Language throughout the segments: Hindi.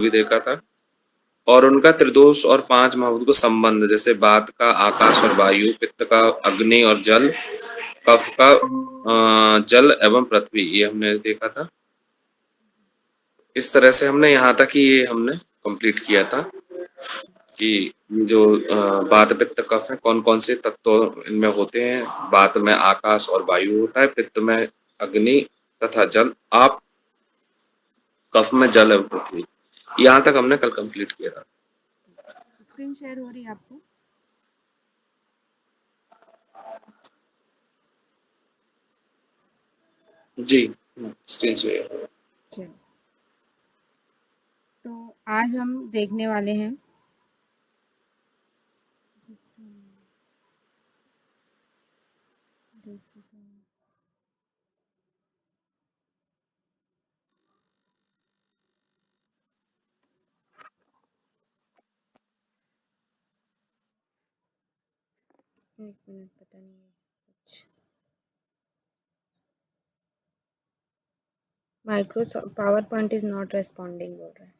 भी देखा था। और उनका त्रिदोष और 5 महाभूत को संबंध, जैसे वात का आकाश और वायु, पित्त का अग्नि और जल, कफ का जल एवं पृथ्वी, ये हमने देखा था। इस तरह से हमने यहाँ तक ही ये हमने कंप्लीट किया था कि जो वात पित्त कफ है कौन कौन से तत्व इनमें होते हैं। वात में आकाश और वायु होता है, पित्त में अग्नि तथा जल, आप कफ में जल एवं पृथ्वी। यहाँ तक हमने कल कंप्लीट किया था। स्क्रीन शेयर हो रही है आपको? जी, स्क्रीन शेयर। चलो, तो आज हम देखने वाले हैं एक मिनट, पता नहीं है कुछ Microsoft power point is not responding बोल रहा है।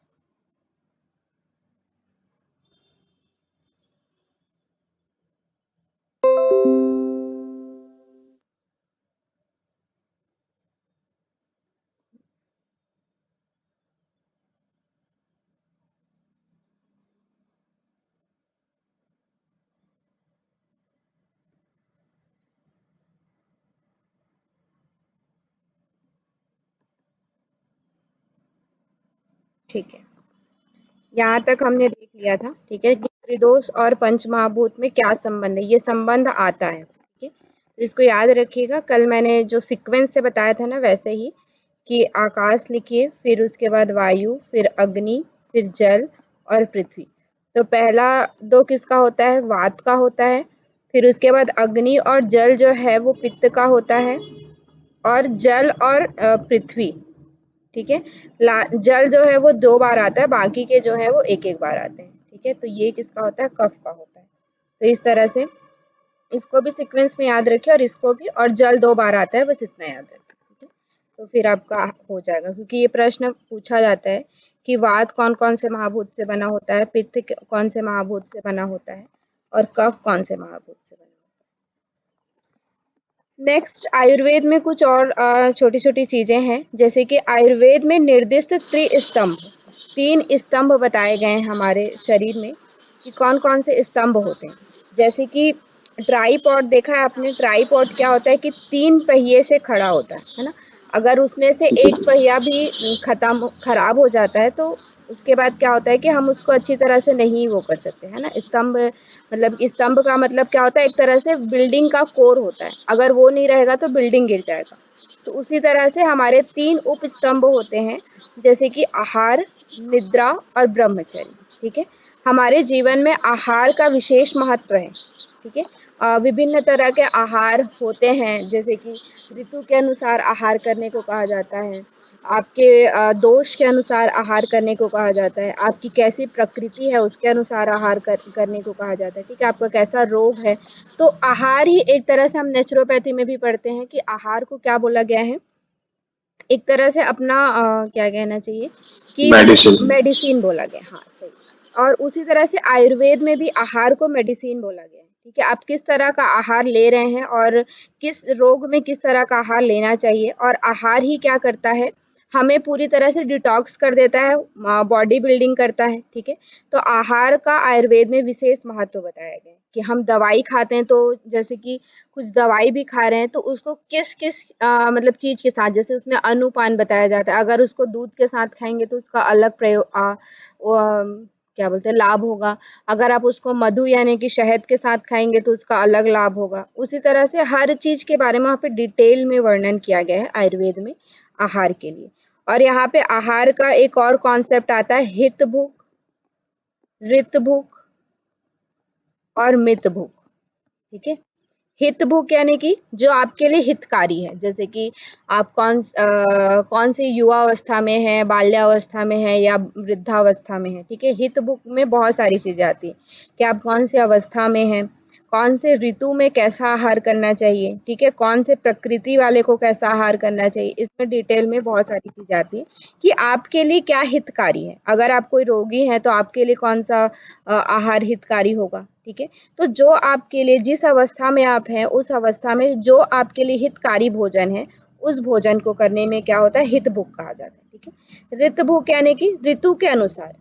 ठीक है, यहाँ तक हमने देख लिया था। ठीक है, कि त्रिदोष और पंच महाभूत में क्या संबंध है, ये संबंध आता है। ठीक है, तो इसको याद रखिएगा। कल मैंने जो सीक्वेंस से बताया था ना, वैसे ही कि आकाश लिखिए, फिर उसके बाद वायु, फिर अग्नि, फिर जल और पृथ्वी। तो पहला दो किसका होता है? वात का होता है। फिर उसके बाद अग्नि और जल जो है वो पित्त का होता है, और जल और पृथ्वी, ठीक है, जल जो है वो 2 बार आता है, बाकी के जो है वो एक एक बार आते हैं। ठीक है, तो ये किसका होता है? कफ का होता है। तो इस तरह से इसको भी सीक्वेंस में याद रखें, और इसको भी, और जल 2 बार आता है, बस इतना याद रखें। ठीक है, तो फिर आपका हो जाएगा, क्योंकि ये प्रश्न पूछा जाता है कि वात कौन कौन से महाभूत से बना होता है, पित्त कौन से महाभूत से बना होता है, और कफ कौन से महाभूत से बना होता है। नेक्स्ट, आयुर्वेद में कुछ और छोटी छोटी चीजें हैं, जैसे कि आयुर्वेद में निर्दिष्ट त्रिस्तंभ, 3 स्तंभ बताए गए हैं हमारे शरीर में, कि कौन कौन से स्तंभ होते हैं। जैसे कि ट्राईपॉड देखा है आपने? ट्राईपॉड क्या होता है कि 3 पहिए से खड़ा होता है ना। अगर उसमें से जी, एक पहिया भी खराब हो जाता है, तो उसके बाद क्या होता है कि हम उसको अच्छी तरह से नहीं वो कर सकते, है ना। स्तंभ मतलब, स्तंभ का मतलब क्या होता है? एक तरह से बिल्डिंग का कोर होता है, अगर वो नहीं रहेगा तो बिल्डिंग गिर जाएगा। तो उसी तरह से हमारे 3 उप स्तंभ होते हैं, जैसे कि आहार, निद्रा और ब्रह्मचर्य। ठीक है, हमारे जीवन में आहार का विशेष महत्व है। ठीक है, विभिन्न तरह के आहार होते हैं, जैसे कि ऋतु के अनुसार आहार करने को कहा जाता है, आपके दोष के अनुसार आहार करने को कहा जाता है, आपकी कैसी प्रकृति है उसके अनुसार आहार करने को कहा जाता है। ठीक है, आपका कैसा रोग है। तो आहार ही एक तरह से, हम नेचुरोपैथी में भी पढ़ते हैं कि आहार को क्या बोला गया है, एक तरह से अपना क्या कहना चाहिए कि मेडिसिन। मेडिसिन बोला गया। हाँ, सही। और उसी तरह से आयुर्वेद में भी आहार को मेडिसिन बोला गया है। ठीक है, आप किस तरह का आहार ले रहे हैं, और किस रोग में किस तरह का आहार लेना चाहिए। और आहार ही क्या करता है, हमें पूरी तरह से डिटॉक्स कर देता है, बॉडी बिल्डिंग करता है। ठीक है, तो आहार का आयुर्वेद में विशेष महत्व बताया गया है, कि हम दवाई खाते हैं, तो जैसे कि कुछ दवाई भी खा रहे हैं, तो उसको किस किस मतलब चीज़ के साथ, जैसे उसमें अनुपान बताया जाता है। अगर उसको दूध के साथ खाएंगे तो उसका अलग क्या बोलते हैं, लाभ होगा। अगर आप उसको मधु यानी कि शहद के साथ खाएंगे तो उसका अलग लाभ होगा। उसी तरह से हर चीज़ के बारे में वहाँ पे डिटेल में वर्णन किया गया है आयुर्वेद में आहार के लिए। और यहाँ पे आहार का एक और कॉन्सेप्ट आता है, हित भूख, ऋत भूख और मित भूख। ठीक है, हित भूख यानी कि जो आपके लिए हितकारी है, जैसे कि आप कौन सी युवा अवस्था में है, बाल्यावस्था में है, या वृद्धावस्था में है। ठीक है, हित भूख में बहुत सारी चीजें आती है, कि आप कौन सी अवस्था में हैं, कौन से ऋतु में कैसा आहार करना चाहिए, ठीक है, कौन से प्रकृति वाले को कैसा आहार करना चाहिए, इसमें डिटेल में बहुत सारी चीजें आती है कि आपके लिए क्या हितकारी है। अगर आप कोई रोगी हैं तो आपके लिए कौन सा आहार हितकारी होगा, ठीक है। तो जो आपके लिए, जिस अवस्था में आप हैं उस अवस्था में जो आपके लिए हितकारी भोजन है, उस भोजन को करने में क्या होता है, हित भूख कहा जाता है, ठीक है। ऋत भूख यानी कि ऋतु के अनुसार,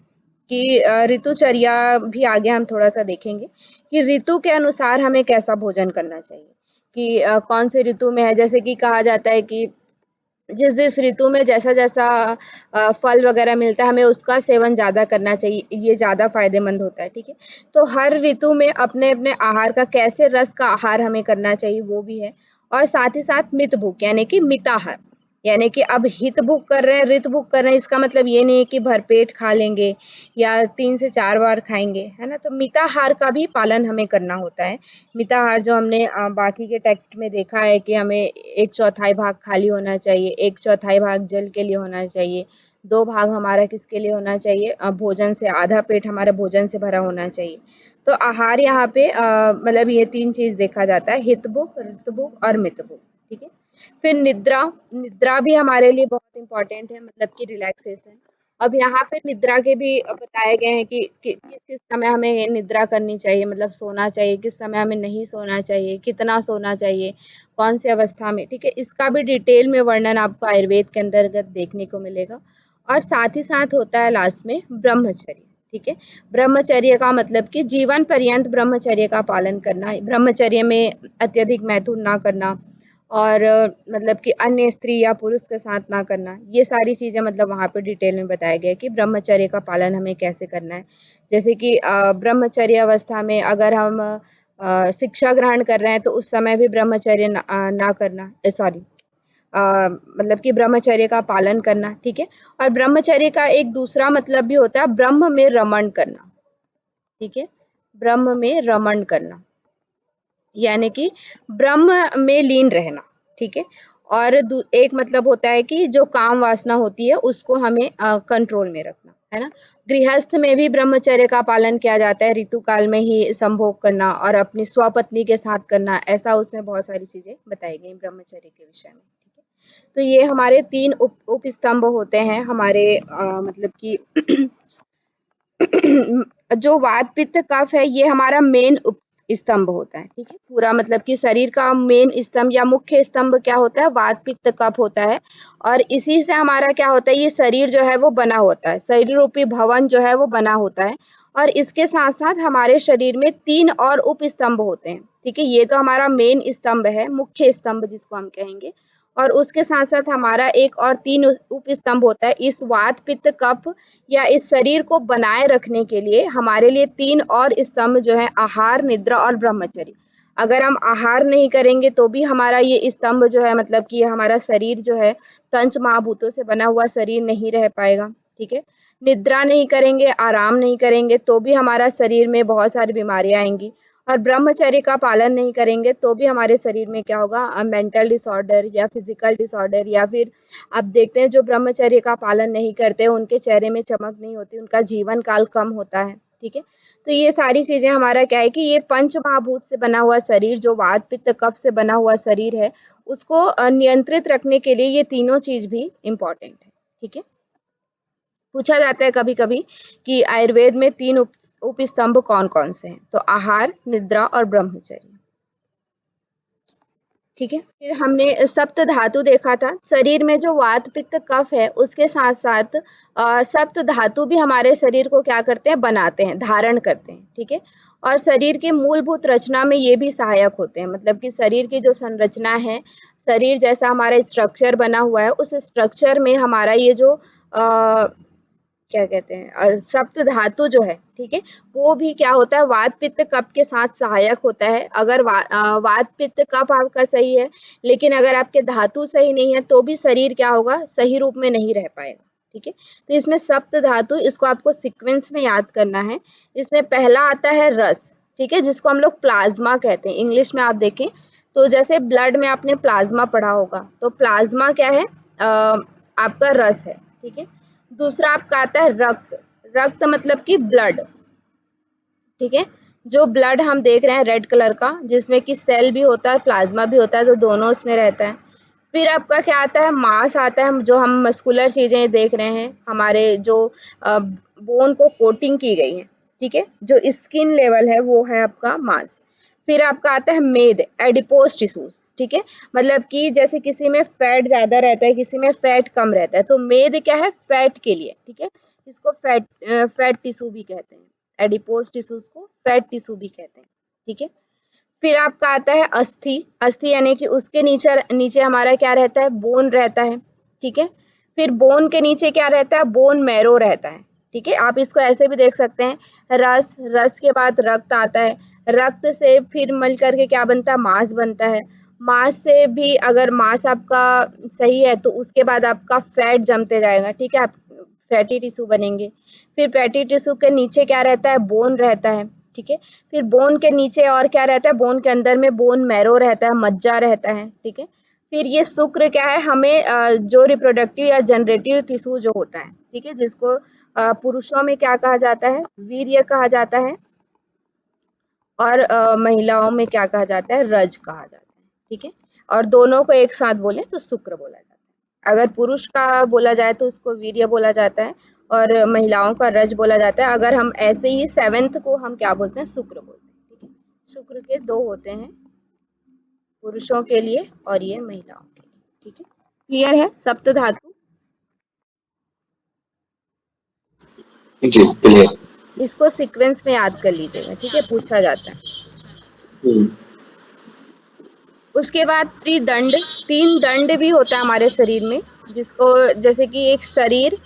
कि ऋतुचर्या भी आगे हम थोड़ा सा देखेंगे कि ऋतु के अनुसार हमें कैसा भोजन करना चाहिए, कि कौन से ऋतु में है। जैसे कि कहा जाता है कि जिस जिस ऋतु में जैसा जैसा फल वगैरह मिलता है, हमें उसका सेवन ज़्यादा करना चाहिए, ये ज़्यादा फायदेमंद होता है, ठीक है। तो हर ऋतु में अपने अपने आहार का, कैसे रस का आहार हमें करना चाहिए वो भी है। और साथ ही साथ मित भूख यानी कि मिताहार, यानी कि अब हित भूख कर रहे हैं, ऋत भूख कर रहे हैं, इसका मतलब ये नहीं है कि भरपेट खा लेंगे या 3 से 4 बार खाएंगे, है ना। तो मिताहार का भी पालन हमें करना होता है। मिताहार जो हमने बाकी के टेक्स्ट में देखा है कि हमें 1/4 भाग खाली होना चाहिए, 1/4 भाग जल के लिए होना चाहिए, 2 भाग हमारा किसके लिए होना चाहिए, भोजन से, आधा पेट हमारा भोजन से भरा होना चाहिए। तो आहार यहाँ पे मतलब ये 3 चीज देखा जाता है, हित भूख, ऋत भूख और मित भूख, ठीक है। फिर निद्रा, निद्रा भी हमारे लिए बहुत इंपॉर्टेंट है, मतलब कि रिलैक्सेशन। अब यहाँ पे निद्रा के भी बताए गए हैं कि किस किस समय हमें निद्रा करनी चाहिए, मतलब सोना चाहिए, किस समय हमें नहीं सोना चाहिए, कितना सोना चाहिए, कौन सी अवस्था में, ठीक है। इसका भी डिटेल में वर्णन आपको आयुर्वेद के अंतर्गत देखने को मिलेगा। और साथ ही साथ होता है लास्ट में ब्रह्मचर्य, ठीक है। ब्रह्मचर्य का मतलब कि जीवन पर्यंत ब्रह्मचर्य का पालन करना, ब्रह्मचर्य में अत्यधिक मैथुन ना करना, और मतलब कि अन्य स्त्री या पुरुष के साथ ना करना, ये सारी चीज़ें मतलब वहाँ पे डिटेल में बताया गया है कि ब्रह्मचर्य का पालन हमें कैसे करना है। जैसे कि ब्रह्मचर्य अवस्था में अगर हम शिक्षा ग्रहण कर रहे हैं तो उस समय भी ब्रह्मचर्य ना करना, सॉरी, मतलब कि ब्रह्मचर्य का पालन करना, ठीक है। और ब्रह्मचर्य का एक दूसरा मतलब भी होता है ब्रह्म में रमण करना, ठीक है, ब्रह्म में रमण करना, यानी कि ब्रह्म में लीन रहना, ठीक है। और एक मतलब होता है कि जो काम वासना होती है उसको हमें कंट्रोल में रखना, है ना। गृहस्थ में भी ब्रह्मचर्य का पालन किया जाता है, ऋतु काल में ही संभोग करना और अपनी स्वपत्नी के साथ करना, ऐसा उसमें बहुत सारी चीजें बताई गई ब्रह्मचर्य के विषय में, ठीक है। तो ये हमारे 3 उप स्तंभ होते हैं हमारे, मतलब कि जो वात पित्त कफ है ये हमारा मेन स्तंभ होता है, ठीक है। पूरा मतलब कि शरीर का मेन स्तंभ या मुख्य स्तंभ क्या होता है, वात पित्त कफ होता है। और इसी से हमारा क्या होता है, ये शरीर जो है वो बना होता है, शरीर रूपी भवन जो है वो बना होता है। और इसके साथ साथ हमारे शरीर में 3 और उप स्तंभ होते हैं, ठीक है। ये तो हमारा मेन स्तंभ है, मुख्य स्तंभ जिसको हम कहेंगे। और उसके साथ साथ हमारा एक और 3 उप स्तंभ होता है। इस वात पित्त कफ या इस शरीर को बनाए रखने के लिए हमारे लिए 3 और स्तंभ जो है, आहार, निद्रा और ब्रह्मचर्य। अगर हम आहार नहीं करेंगे तो भी हमारा ये स्तंभ जो है, मतलब कि हमारा शरीर जो है पंच महाभूतों से बना हुआ शरीर नहीं रह पाएगा, ठीक है। निद्रा नहीं करेंगे, आराम नहीं करेंगे तो भी हमारा शरीर में बहुत सारी बीमारियां आएंगी। और ब्रह्मचर्य का पालन नहीं करेंगे तो भी हमारे शरीर में क्या होगा, मेंटल डिसऑर्डर या फिजिकल डिसऑर्डर, या फिर आप देखते हैं जो ब्रह्मचर्य का पालन नहीं करते उनके चेहरे में चमक नहीं होती, उनका जीवन काल कम होता है, ठीक है। तो ये सारी चीजें हमारा क्या है कि ये पंच महाभूत से बना हुआ शरीर, जो वात पित्त कफ से बना हुआ शरीर है, उसको नियंत्रित रखने के लिए ये तीनों चीज भी इम्पोर्टेंट है, ठीक है। पूछा जाता है कभी कभी कि आयुर्वेद में 3 उप स्तंभ कौन कौन से हैं, तो आहार, निद्रा और ब्रह्मचर्य, ठीक है। फिर हमने सप्त धातु देखा था, शरीर में जो वात पित्त कफ है उसके साथ साथ सप्त धातु भी हमारे शरीर को क्या करते हैं, बनाते हैं, धारण करते हैं, ठीक है। और शरीर की मूलभूत रचना में ये भी सहायक होते हैं, मतलब कि शरीर की जो संरचना है, शरीर जैसा हमारा स्ट्रक्चर बना हुआ है, उस स्ट्रक्चर में हमारा ये जो क्या कहते हैं, सप्त धातु जो है, ठीक है, वो भी क्या होता है, वात पित्त कफ के साथ सहायक होता है। अगर वात पित्त कफ आपका सही है, लेकिन अगर आपके धातु सही नहीं है तो भी शरीर क्या होगा, सही रूप में नहीं रह पाएगा, ठीक है। तो इसमें सप्त धातु, इसको आपको सीक्वेंस में याद करना है। इसमें पहला आता है रस, ठीक है, जिसको हम लोग प्लाज्मा कहते हैं, इंग्लिश में आप देखें तो जैसे ब्लड में आपने प्लाज्मा पढ़ा होगा, तो प्लाज्मा क्या है, आपका रस है, ठीक है। दूसरा आपका आता है रक्त, रक्त मतलब कि ब्लड, ठीक है। जो ब्लड हम देख रहे हैं रेड कलर का, जिसमें कि सेल भी होता है, प्लाज्मा भी होता है, तो दोनों उसमें रहता है। फिर आपका क्या आता है, मांस आता है, जो हम मस्कुलर चीजें देख रहे हैं, हमारे जो बोन को कोटिंग की गई है, ठीक है, जो स्किन लेवल है वो है आपका मांस। फिर आपका आता है मेद, एडिपोज टिश्यूज, ठीक है, मतलब कि जैसे किसी में फैट ज्यादा रहता है, किसी में फैट कम रहता है, तो मेद क्या है, फैट के लिए, ठीक है, इसको फैट टिश्यू भी कहते हैं, एडिपोज टिश्यूज को फैट टिश्यू भी कहते हैं, ठीक है। फिर आपका आता है अस्थि, अस्थि यानी कि उसके नीचे नीचे हमारा क्या रहता है, बोन रहता है, ठीक है। फिर बोन के नीचे क्या रहता है, बोन मैरो रहता है, ठीक है। आप इसको ऐसे भी देख सकते हैं, रस, रस के बाद रक्त आता है, रक्त से फिर मिल करके क्या बनता है, मांस बनता है, मांस से भी अगर मांस आपका सही है तो उसके बाद आपका फैट जमते जाएगा, ठीक है, आप फैटी टिश्यू बनेंगे। फिर फैटी टिश्यू के नीचे क्या रहता है, बोन रहता है, ठीक है। फिर बोन के नीचे और क्या रहता है, बोन के अंदर में बोन मैरो रहता है, मज्जा रहता है, ठीक है। फिर ये शुक्र क्या है, हमें जो रिप्रोडक्टिव या जनरेटिव टिश्यू जो होता है, ठीक है, जिसको पुरुषों में क्या कहा जाता है, वीर्य कहा जाता है, और महिलाओं में क्या कहा जाता है, रज कहा जाता है, ठीक है। और दोनों को एक साथ बोले तो शुक्र बोला जाता है। अगर पुरुष का बोला जाए तो उसको वीर्य बोला जाता है, और महिलाओं का रज बोला जाता है। अगर हम ऐसे ही सेवेंथ को हम क्या बोलते हैं, शुक्र बोलते हैं, ठीक है। शुक्र के दो होते हैं, पुरुषों के लिए और ये महिलाओं के लिए, ठीक है। क्लियर है सप्त धातु? जी क्लियर। इसको सीक्वेंस में याद कर लीजिएगा, ठीक है, पूछा जाता है। हम्म। उसके बाद त्रिदंड, तीन दंड भी होता है हमारे शरीर में, जिसको जैसे कि एक शरीर,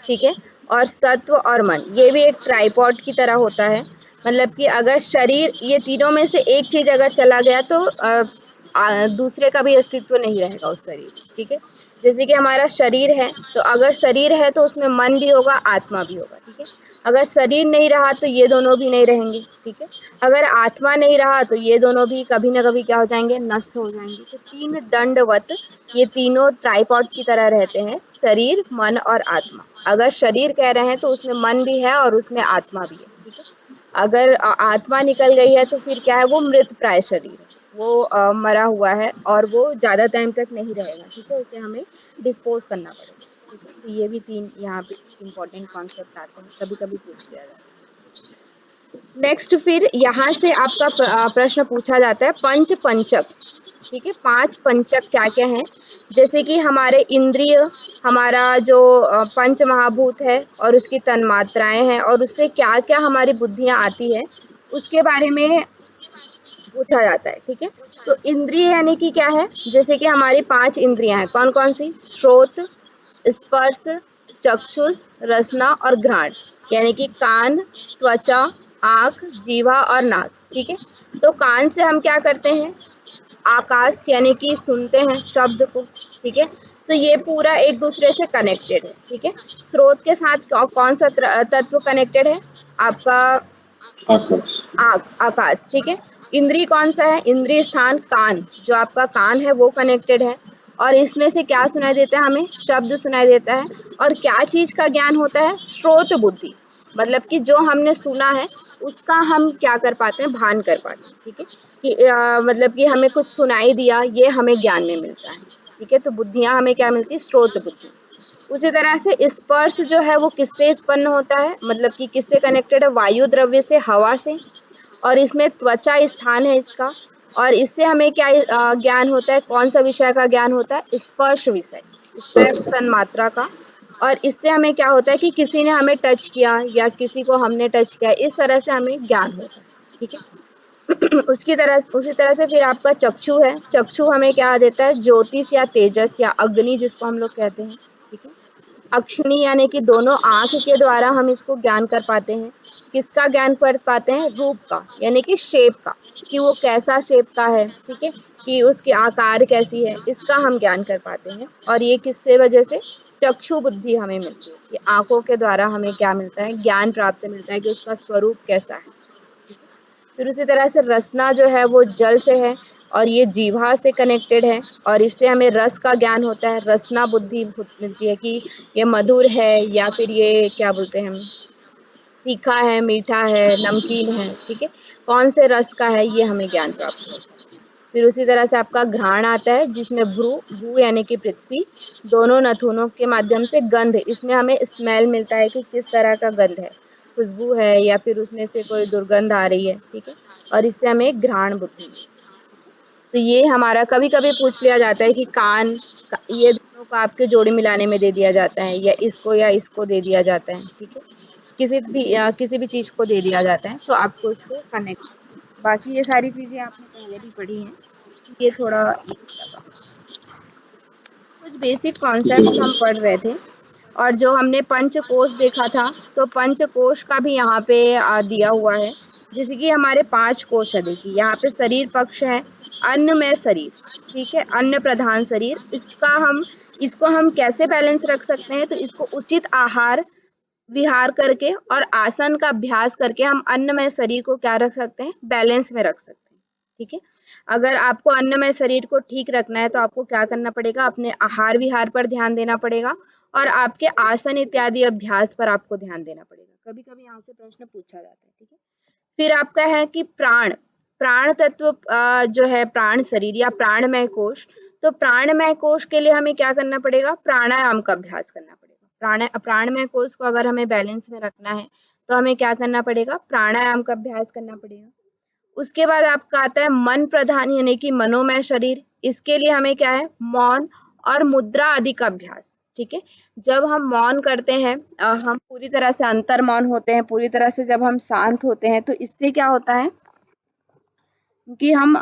ठीक है, और सत्व और मन, ये भी एक ट्राइपॉड की तरह होता है। मतलब कि अगर शरीर, ये तीनों में से एक चीज अगर चला गया तो दूसरे का भी अस्तित्व नहीं रहेगा उस शरीर में, ठीक है। जैसे कि हमारा शरीर है, तो अगर शरीर है तो उसमें मन भी होगा, आत्मा भी होगा, ठीक है। अगर शरीर नहीं रहा तो ये दोनों भी नहीं रहेंगे, ठीक है। अगर आत्मा नहीं रहा तो ये दोनों भी कभी ना कभी क्या हो जाएंगे, नष्ट हो जाएंगे। तो तीन दंडवत ये तीनों ट्राइपॉड की तरह रहते हैं, शरीर, मन और आत्मा। अगर शरीर कह रहे हैं तो उसमें मन भी है और उसमें आत्मा भी है, ठीक है। अगर आत्मा निकल गई है तो फिर क्या है, वो मृत प्राय शरीर है, वो मरा हुआ है और वो ज्यादा टाइम तक नहीं रहेगा, ठीक है, उसे हमें डिस्पोज करना पड़ेगा, ठीक है। तो ये भी तीन यहाँ पे इम्पोर्टेंट कॉन्सेप्ट आते हैं, कभी कभी पूछ लिया जाता है। नेक्स्ट, फिर यहाँ से आपका प्रश्न पूछा जाता है पंच पंचक, ठीक है। पांच पंचक क्या क्या हैं, जैसे कि हमारे इंद्रिय, हमारा जो पंच महाभूत है और उसकी तन्मात्राएं हैं, और उससे क्या क्या हमारी बुद्धियां आती है, उसके बारे में पूछा जाता है, ठीक है। तो इंद्रिय यानी कि क्या है, जैसे कि हमारी पांच इंद्रियां हैं, कौन कौन सी, श्रोत, स्पर्श, चक्षुष, रसना और घ्राण, यानी कि कान, त्वचा, आंख, जीवा और नाक, ठीक है। तो कान से हम क्या करते हैं, आकाश यानी कि सुनते हैं शब्द को, ठीक है। तो ये पूरा एक दूसरे से कनेक्टेड है, ठीक है। स्रोत के साथ कौन सा तत्व कनेक्टेड है, आपका आकाश। आकाश, ठीक है। इंद्री कौन सा है, इंद्रिय स्थान कान, जो आपका कान है वो कनेक्टेड है, और इसमें से क्या सुनाई देता है, हमें शब्द सुनाई देता है। और क्या चीज का ज्ञान होता है, श्रोत बुद्धि, मतलब कि जो हमने सुना है उसका हम क्या कर पाते हैं, भान कर पाते हैं, ठीक है। कि मतलब कि हमें कुछ सुनाई दिया, ये हमें ज्ञान में मिलता है, ठीक है। तो बुद्धियां हमें क्या मिलती है, स्रोत बुद्धि। उसी तरह से स्पर्श जो है वो किससे उत्पन्न होता है, मतलब कि किससे कनेक्टेड है, वायु द्रव्य से, हवा से। और इसमें त्वचा स्थान है इसका, और इससे हमें क्या ज्ञान होता है, कौन सा विषय का ज्ञान होता है, स्पर्श विषय, स्पर्श तन्मात्रा का। और इससे हमें क्या होता है कि किसी ने हमें टच किया या किसी को हमने टच किया, इस तरह से हमें ज्ञान होता है, ठीक है। उसी तरह से फिर आपका चक्षु है, चक्षु हमें क्या देता है, ज्योतिष या तेजस या अग्नि जिसको हम लोग कहते हैं, ठीक है। अक्षनी यानी कि दोनों आंख के द्वारा हम इसको ज्ञान कर पाते हैं। किसका ज्ञान कर पाते हैं, रूप का, यानी कि शेप का, कि वो कैसा शेप का है, ठीक है, कि उसकी आकार कैसी है, इसका हम ज्ञान कर पाते हैं। और ये किससे वजह से, चक्षु बुद्धि हमें मिलती है, कि आंखों के द्वारा हमें क्या मिलता है, ज्ञान प्राप्त मिलता है कि उसका स्वरूप कैसा है, ठीक है। फिर उसी तरह से रसना जो है वो जल से है, और ये जीवा से कनेक्टेड है, और इससे हमें रस का ज्ञान होता है, रसना बुद्धि मिलती है कि ये मधुर है या फिर ये क्या बोलते हैं हम, तीखा है, मीठा है, नमकीन है, ठीक है, कौन से रस का है, ये हमें ज्ञान प्राप्त होता है। फिर उसी तरह से आपका घ्राण आता है, जिसमें भ्रू यानी कि पृथ्वी, दोनों नथुनों के माध्यम से गंध, इसमें हमें स्मेल मिलता है कि किस तरह का गंध है, खुशबू है या फिर उसमें से कोई दुर्गंध आ रही है, ठीक है, और इससे हमें घ्राण बुद्धि मिलती है। तो ये हमारा कभी कभी पूछ लिया जाता है कि कान, ये दोनों को आपके जोड़ी मिलाने में दे दिया जाता है, या इसको दे दिया जाता है, ठीक है, किसी भी चीज को दे दिया जाता है, तो आपको इसको कनेक्ट करना है। बाकी ये सारी चीजें आपने पहले भी पढ़ी हैं, ये थोड़ा एक्स्ट्रा का कुछ बेसिक कॉन्सेप्ट हम पढ़ रहे थे। और जो हमने पंचकोश देखा था, तो पंचकोश का भी यहाँ पे दिया हुआ है, जैसे कि हमारे 5 कोश है। देखिए यहाँ पे शरीर पक्ष है, अन्नमय शरीर, ठीक है, अन्न प्रधान शरीर, इसको हम कैसे बैलेंस रख सकते हैं, तो इसको उचित आहार विहार करके और आसन का अभ्यास करके हम अन्नमय शरीर को क्या रख सकते हैं, बैलेंस में रख सकते हैं, ठीक है। अगर आपको अन्नमय शरीर को ठीक रखना है तो आपको क्या करना पड़ेगा, अपने आहार विहार पर ध्यान देना पड़ेगा और आपके आसन इत्यादि अभ्यास पर आपको ध्यान देना पड़ेगा। कभी कभी यहाँ से प्रश्न पूछा जाता है, ठीक है। फिर आपका है कि प्राण, प्राण तत्व जो है प्राण शरीर या प्राणमय कोश, तो प्राणमय कोश के लिए हमें क्या करना पड़ेगा, प्राणायाम का अभ्यास करना पड़ेगा। प्राणमय कोश को अगर हमें बैलेंस में रखना है तो हमें क्या करना पड़ेगा, प्राणायाम का अभ्यास करना पड़ेगा। उसके बाद आपका आता है मन प्रधान यानी कि मनोमय शरीर, इसके लिए हमें क्या है, मौन और मुद्रा आदि का अभ्यास, ठीक है। जब हम मौन करते हैं, हम पूरी तरह से अंतर मौन होते हैं, पूरी तरह से जब हम शांत होते हैं, तो इससे क्या होता है कि हम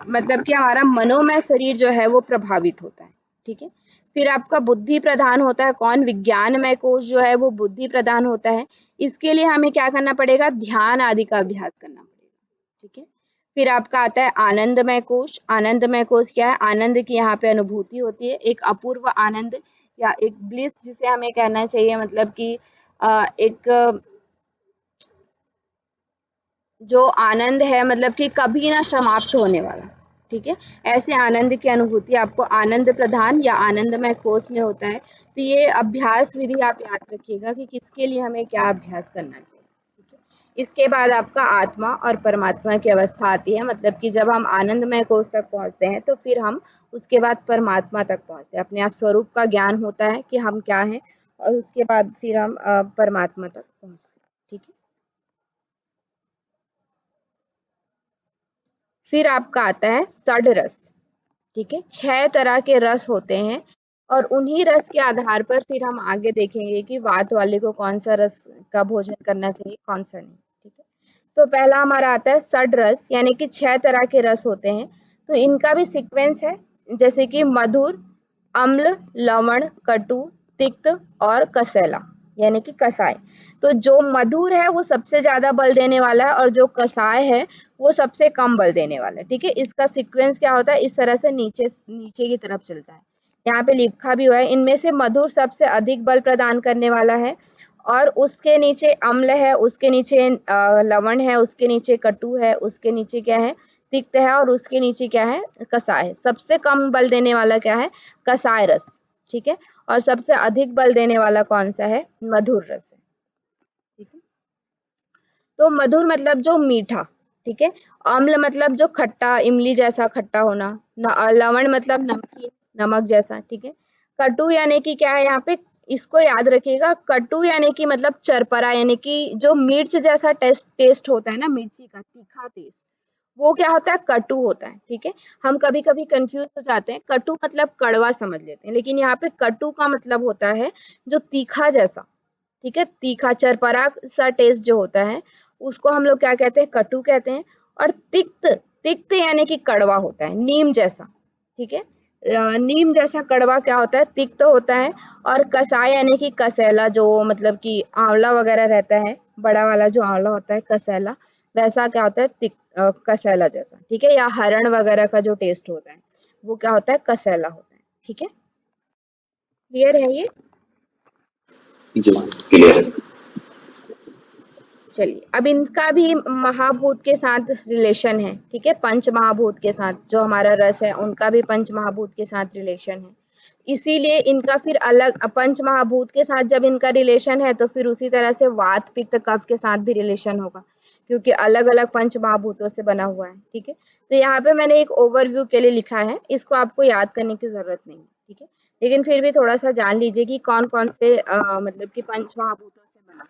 मतलब कि हमारा मनोमय शरीर जो है वो प्रभावित होता है, ठीक है। फिर आपका बुद्धि प्रधान होता है कौन, विज्ञानमय कोश जो है वो बुद्धि प्रधान होता है, इसके लिए हमें क्या करना पड़ेगा, ध्यान आदि का अभ्यास करना पड़ेगा, ठीक है। फिर आपका आता है आनंदमय कोश, आनंदमय कोश क्या है, आनंद की यहाँ पे अनुभूति होती है, एक अपूर्व आनंद या एक ब्लिस जिसे हमें कहना चाहिए, मतलब कि एक जो आनंद है, मतलब कि कभी ना समाप्त होने वाला, ठीक है, ऐसे आनंद की अनुभूति आपको आनंद प्रधान या आनंदमय कोश में होता है। तो ये अभ्यास विधि आप याद रखिएगा कि किसके लिए हमें क्या अभ्यास करना चाहिए, ठीक है। इसके बाद आपका आत्मा और परमात्मा की अवस्था आती है, मतलब कि जब हम आनंदमय कोश तक पहुंचते हैं तो फिर हम उसके बाद परमात्मा तक पहुंचते हैं, अपने आप स्वरूप का ज्ञान होता है कि हम क्या हैं, और उसके बाद फिर हम परमात्मा तक पहुंचते हैं, ठीक है। फिर आपका आता है षड रस, ठीक है, 6 तरह के रस होते हैं और उन्हीं रस के आधार पर फिर हम आगे देखेंगे कि वात वाले को कौन सा रस का भोजन करना चाहिए, कौन सा नहीं, ठीक है। तो पहला हमारा आता है षड रस, यानी कि 6 तरह के रस होते हैं, तो इनका भी सीक्वेंस है, जैसे कि मधुर, अम्ल, लवण, कटु, तिक्त और कसैला, यानी कि कसाय। तो जो मधुर है वो सबसे ज्यादा बल देने वाला है और जो कसाय है वो सबसे कम बल देने वाला है, ठीक है। इसका सीक्वेंस क्या होता है, इस तरह से नीचे नीचे की तरफ चलता है, यहाँ पे लिखा भी हुआ है। इनमें से मधुर सबसे अधिक बल प्रदान करने वाला है, और उसके नीचे अम्ल है, उसके नीचे लवण है, उसके नीचे कटु है, उसके नीचे क्या है, तिक्त है, और उसके नीचे क्या है, कसाय है। सबसे कम बल देने वाला क्या है, कसाय रस, ठीक है। और सबसे अधिक बल देने वाला कौन सा है, मधुर रस है, ठीक है। तो मधुर मतलब जो मीठा, ठीक है। अम्ल मतलब जो खट्टा, इमली जैसा खट्टा होना, लवण मतलब नमकीन, नमक जैसा, ठीक है। कटु यानी कि क्या है यहाँ पे, इसको याद रखिएगा, कटु यानी कि मतलब चरपरा, यानी कि जो मिर्च जैसा टेस्ट होता है ना, मिर्ची का तीखा टेस्ट, वो क्या होता है, कटु होता है, ठीक है। हम कभी कभी कंफ्यूज हो जाते हैं, कटु मतलब कड़वा समझ लेते हैं, लेकिन यहाँ पे कटु का मतलब होता है जो तीखा जैसा, ठीक है, तीखा चरपरा सा टेस्ट जो होता है उसको हम लोग क्या कहते हैं, कटु कहते हैं। और तिक्त, तिक्त यानी कि कड़वा होता है, नीम जैसा, ठीक है। नीम जैसा कड़वा क्या होता है, तिक्त होता है। और कसाय यानी कि कसैला, जो मतलब कि आंवला वगैरह रहता है, बड़ा वाला जो आंवला होता है कसैला, वैसा क्या होता है, कसैला जैसा, ठीक है। या हरण वगैरह का जो टेस्ट होता है वो क्या होता है, कसैला होता है, ठीक है। क्लियर है ये, जी क्लियर है। चलिए अब इनका भी महाभूत के साथ रिलेशन है, ठीक है, पंच महाभूत के साथ, जो हमारा रस है उनका भी पंच महाभूत के साथ रिलेशन है। इसीलिए इनका फिर अलग पंच महाभूत के साथ जब इनका रिलेशन है तो फिर उसी तरह से वात पित्त कफ के साथ भी रिलेशन होगा, क्योंकि अलग अलग पंच महाभूतों से बना हुआ है। ठीक है, तो यहाँ पे मैंने एक ओवरव्यू के लिए लिखा है, इसको आपको याद करने की जरूरत नहीं है। ठीक है, लेकिन फिर भी थोड़ा सा जान लीजिए कि कौन कौन से मतलब कि पंच महाभूतों से बना।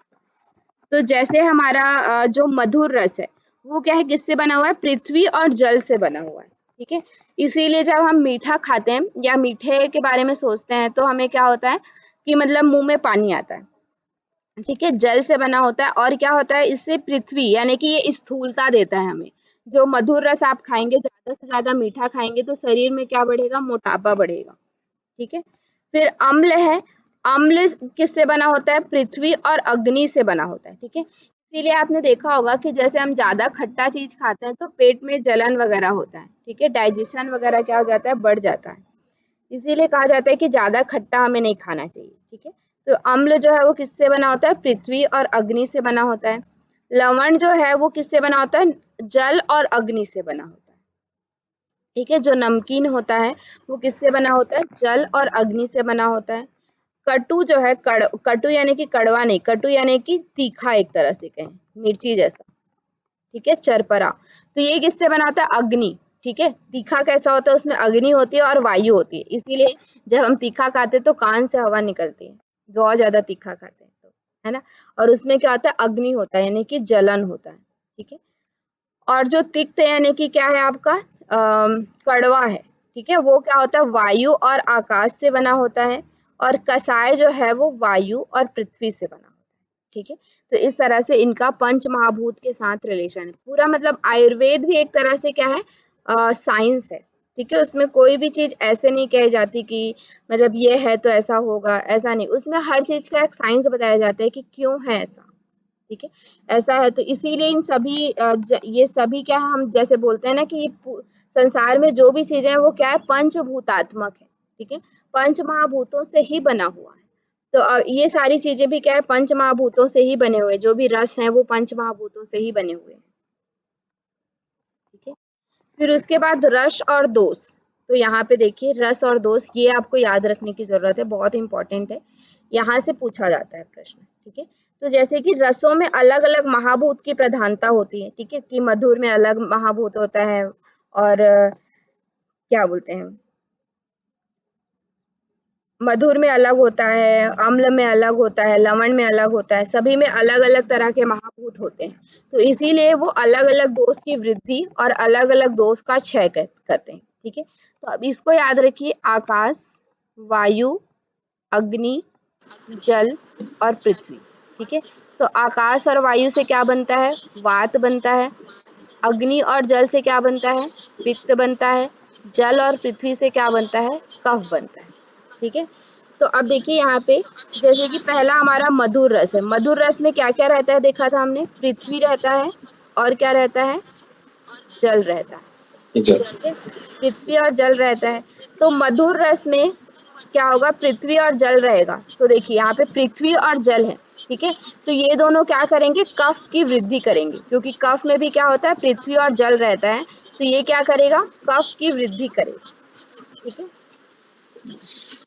तो जैसे हमारा जो मधुर रस है वो क्या है, किससे बना हुआ है, पृथ्वी और जल से बना हुआ है। ठीक है, इसीलिए जब हम मीठा खाते हैं या मीठे के बारे में सोचते हैं तो हमें क्या होता है कि मतलब मुंह में पानी आता है। ठीक है, जल से बना होता है और क्या होता है, इससे पृथ्वी यानी कि ये स्थूलता देता है हमें। जो मधुर रस आप खाएंगे, ज्यादा से ज्यादा मीठा खाएंगे तो शरीर में क्या बढ़ेगा, मोटापा बढ़ेगा। ठीक है, फिर अम्ल है, अम्ल किससे बना होता है, पृथ्वी और अग्नि से बना होता है। ठीक है, इसीलिए आपने देखा होगा कि जैसे हम ज्यादा खट्टा चीज खाते हैं तो पेट में जलन वगैरह होता है। ठीक है, डाइजेशन वगैरह क्या हो जाता है, बढ़ जाता है। इसीलिए कहा जाता है कि ज्यादा खट्टा हमें नहीं खाना चाहिए। ठीक है, तो अम्ल जो है वो किससे बना होता है, पृथ्वी और अग्नि से बना होता है। लवण जो है वो किससे बना होता है, जल और अग्नि से बना होता है। ठीक है, जो नमकीन होता है वो किससे बना होता है, जल और अग्नि से बना होता है। कटु जो है, कटु यानी कि कड़वा नहीं, कटु यानी कि तीखा, एक तरह से कहें मिर्ची जैसा। ठीक है, चरपरा, तो ये किससे बनाता है, अग्नि। ठीक है, तीखा कैसा होता है, उसमें अग्नि होती है और वायु होती है, इसीलिए जब हम तीखा खाते हैं तो कान से हवा निकलती है, बहुत ज्यादा तीखा खाते हैं तो, है ना। और उसमें क्या होता है, अग्नि होता है यानी कि जलन होता है। ठीक है, और जो तिक्त यानी कि क्या है आपका, कड़वा है। ठीक है, वो क्या होता है, वायु और आकाश से बना होता है। और कसाय जो है वो वायु और पृथ्वी से बना होता है। ठीक है, तो इस तरह से इनका पंच महाभूत के साथ रिलेशन है पूरा। मतलब आयुर्वेद भी एक तरह से क्या है, साइंस है। ठीक है, उसमें कोई भी चीज ऐसे नहीं कही जाती कि मतलब ये है तो ऐसा होगा, ऐसा नहीं, उसमें हर चीज का एक साइंस बताया जाता है कि क्यों है ऐसा। ठीक है, ऐसा है, तो इसीलिए इन सभी ये सभी क्या है, हम जैसे बोलते हैं ना कि संसार में जो भी चीजें हैं वो क्या है, पंचभूतात्मक है। ठीक है, पंच महाभूतों से ही बना हुआ है। तो ये सारी चीजें भी क्या है, पंच महाभूतों से ही बने हुए, जो भी रस हैं वो पंच महाभूतों से ही बने हुए हैं। ठीक है, फिर उसके बाद रस और दोष। तो यहाँ पे देखिए, रस और दोष ये आपको याद रखने की जरूरत है, बहुत इंपॉर्टेंट है, यहाँ से पूछा जाता है प्रश्न। ठीक है, तो जैसे कि रसों में अलग अलग महाभूत की प्रधानता होती है। ठीक है, कि मधुर में अलग महाभूत होता है, और क्या बोलते हैं, मधुर में अलग होता है, अम्ल में अलग होता है, लवण में अलग होता है, सभी में अलग अलग तरह के महाभूत होते हैं। तो इसीलिए वो अलग अलग दोष की वृद्धि और अलग अलग दोष का क्षय करते हैं। ठीक है, तो अब इसको याद रखिए, आकाश, वायु, अग्नि, जल और पृथ्वी। ठीक है, तो आकाश और वायु से क्या बनता है, वात बनता है। अग्नि और जल से क्या बनता है, पित्त बनता है। जल और पृथ्वी से क्या बनता है, कफ बनता है। ठीक है, तो अब देखिए यहाँ पे, जैसे कि पहला हमारा मधुर रस है, मधुर रस में क्या क्या रहता है, देखा था हमने, पृथ्वी रहता है और क्या रहता है, जल रहता है। ठीक है, पृथ्वी और जल रहता है। तो मधुर रस में क्या होगा, पृथ्वी और जल रहेगा। तो देखिए यहाँ पे पृथ्वी और जल है। ठीक है, तो ये दोनों क्या करेंगे, कफ की वृद्धि करेंगे, क्योंकि कफ में भी क्या होता है, पृथ्वी और जल रहता है, तो ये क्या करेगा, कफ की वृद्धि करेगा। ठीक है,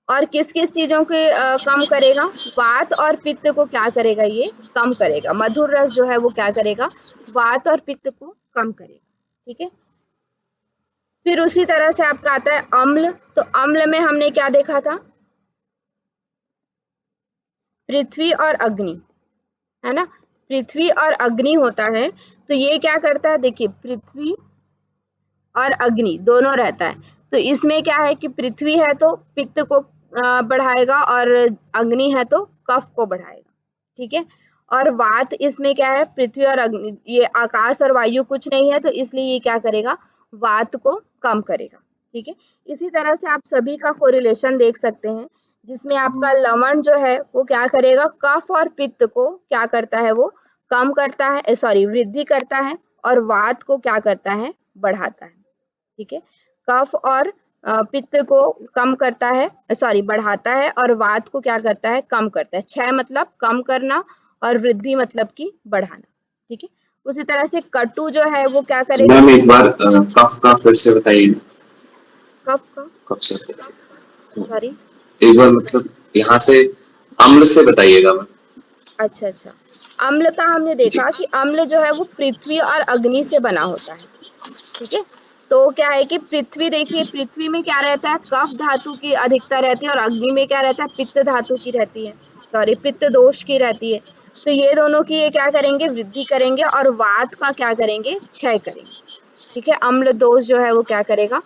और किस किस चीजों के कम करेगा, वात और पित्त को क्या करेगा, ये कम करेगा। मधुर रस जो है वो क्या करेगा, वात और पित्त को कम करेगा। ठीक है, फिर उसी तरह से आपका आता है अम्ल। तो अम्ल में हमने क्या देखा था, पृथ्वी और अग्नि, है ना, पृथ्वी और अग्नि होता है। तो ये क्या करता है, देखिए पृथ्वी और अग्नि दोनों रहता है। तो इसमें क्या है कि पृथ्वी है तो पित्त को बढ़ाएगा, और अग्नि है तो कफ को बढ़ाएगा। ठीक है, और वात इसमें क्या है, पृथ्वी और अग्नि, ये आकाश और वायु कुछ नहीं है, तो इसलिए ये क्या करेगा, वात को कम करेगा। ठीक है, इसी तरह से आप सभी का कोरिलेशन देख सकते हैं, जिसमें आपका लवण जो है वो क्या करेगा, कफ और पित्त को क्या करता है, वो कम करता है, सॉरी वृद्धि करता है, और वात को क्या करता है, बढ़ाता है। ठीक है, कफ और पित्त को कम करता है, सॉरी बढ़ाता है, और वात को क्या करता है, कम करता है। क्षय मतलब कम करना, और वृद्धि मतलब कि बढ़ाना। ठीक है, उसी तरह से कटु जो है वो क्या करेगा, मैम एक बार कफ का फिर से बताइए। कफ का, कफ से सॉरी, एक बार मतलब यहाँ से अम्ल से बताइएगा मैं। अच्छा अच्छा, अम्ल का हमने जी। देखा कि अम्ल जो है वो पृथ्वी और अग्नि से बना होता है। ठीक है, तो क्या है कि पृथ्वी, देखिए पृथ्वी में क्या रहता है, कफ धातु की अधिकता रहती है और अग्नि में क्या रहता है, पित्त धातु की रहती है, सॉरी पित्त दोष की रहती है। तो ये दोनों की ये क्या करेंगे, वृद्धि करेंगे और वात का क्या करेंगे, क्षय करेंगे। ठीक है, अम्ल दोष जो है वो क्या करेगा,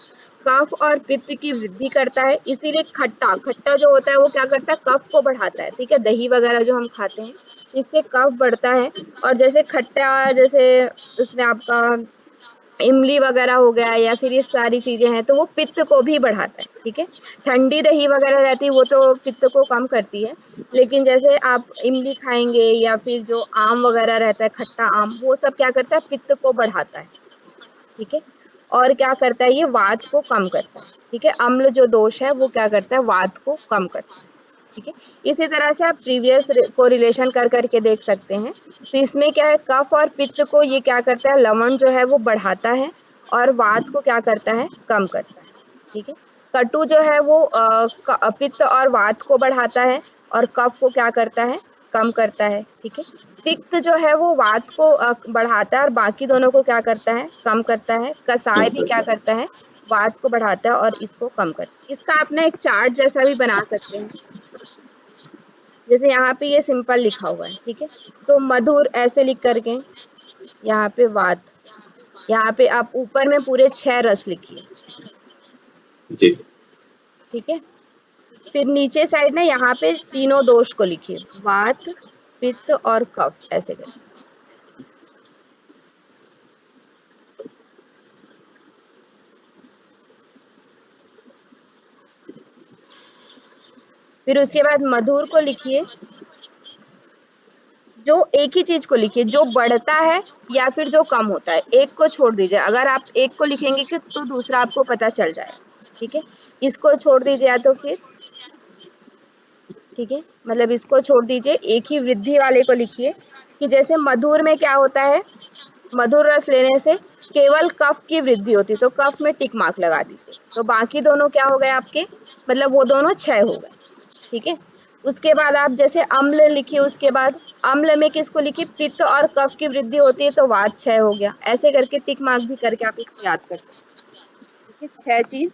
कफ और पित्त की वृद्धि करता है। इसीलिए खट्टा खट्टा जो होता है वो क्या करता है, कफ को बढ़ाता है। ठीक है, दही वगैरह जो हम खाते हैं इससे कफ बढ़ता है। और जैसे खट्टा, जैसे उसमें आपका इमली वगैरह हो गया या फिर ये सारी चीजें हैं, तो वो पित्त को भी बढ़ाता है। ठीक है, ठंडी दही वगैरह रहती है वो तो पित्त को कम करती है, लेकिन जैसे आप इमली खाएंगे या फिर जो आम वगैरह रहता है, खट्टा आम, वो सब क्या करता है, पित्त को बढ़ाता है। ठीक है, और क्या करता है, ये वात को कम करता है। ठीक है, अम्ल जो दोष है वो क्या करता है, वात को कम करता है। ठीक है, इसी तरह से आप प्रीवियस को रिलेशन कर करके देख सकते हैं। तो इसमें क्या है, कफ और पित्त को ये क्या करता है, लवण जो है वो बढ़ाता है और वात को क्या करता है, कम करता है। ठीक है, कटु जो है वो पित्त और वात को बढ़ाता है और कफ को क्या करता है, कम करता है। ठीक है, तिक्त जो है वो वात को बढ़ाता है और बाकी दोनों को क्या करता है, कम करता है। कसाय भी क्या करता है, वात को बढ़ाता है और इसको कम करता है। इसका आप ना एक चार्ट जैसा भी बना सकते हैं, जैसे यहाँ पे ये सिंपल लिखा हुआ है। ठीक है, तो मधुर ऐसे लिख करके, यहाँ पे वात, यहाँ पे आप ऊपर में पूरे 6 रस लिखिए। जी। ठीक है, फिर नीचे साइड ना यहाँ पे तीनों दोष को लिखिए, वात, पित्त और कफ, ऐसे करके। फिर उसके बाद मधुर को लिखिए, जो एक ही चीज को लिखिए, जो बढ़ता है या फिर जो कम होता है, एक को छोड़ दीजिए। अगर आप एक को लिखेंगे कि तो दूसरा आपको पता चल जाएगा। ठीक है, इसको छोड़ दीजिए या तो फिर, ठीक है, मतलब इसको छोड़ दीजिए, एक ही वृद्धि वाले को लिखिए। कि जैसे मधुर में क्या होता है, मधुर रस लेने से केवल कफ की वृद्धि होती है, तो कफ में टिक मार्क लगा दीजिए। तो बाकी दोनों क्या हो गए आपके, मतलब वो दोनों क्षय हो गए। ठीक है, उसके बाद आप जैसे अम्ल लिखिए, उसके बाद अम्ल में किसको लिखिए, पित्त और कफ की वृद्धि होती है, तो वात क्षय हो गया। ऐसे करके टिक मार्क भी करके आप इसको याद कर सकते हैं। ठीक है, 6 चीज।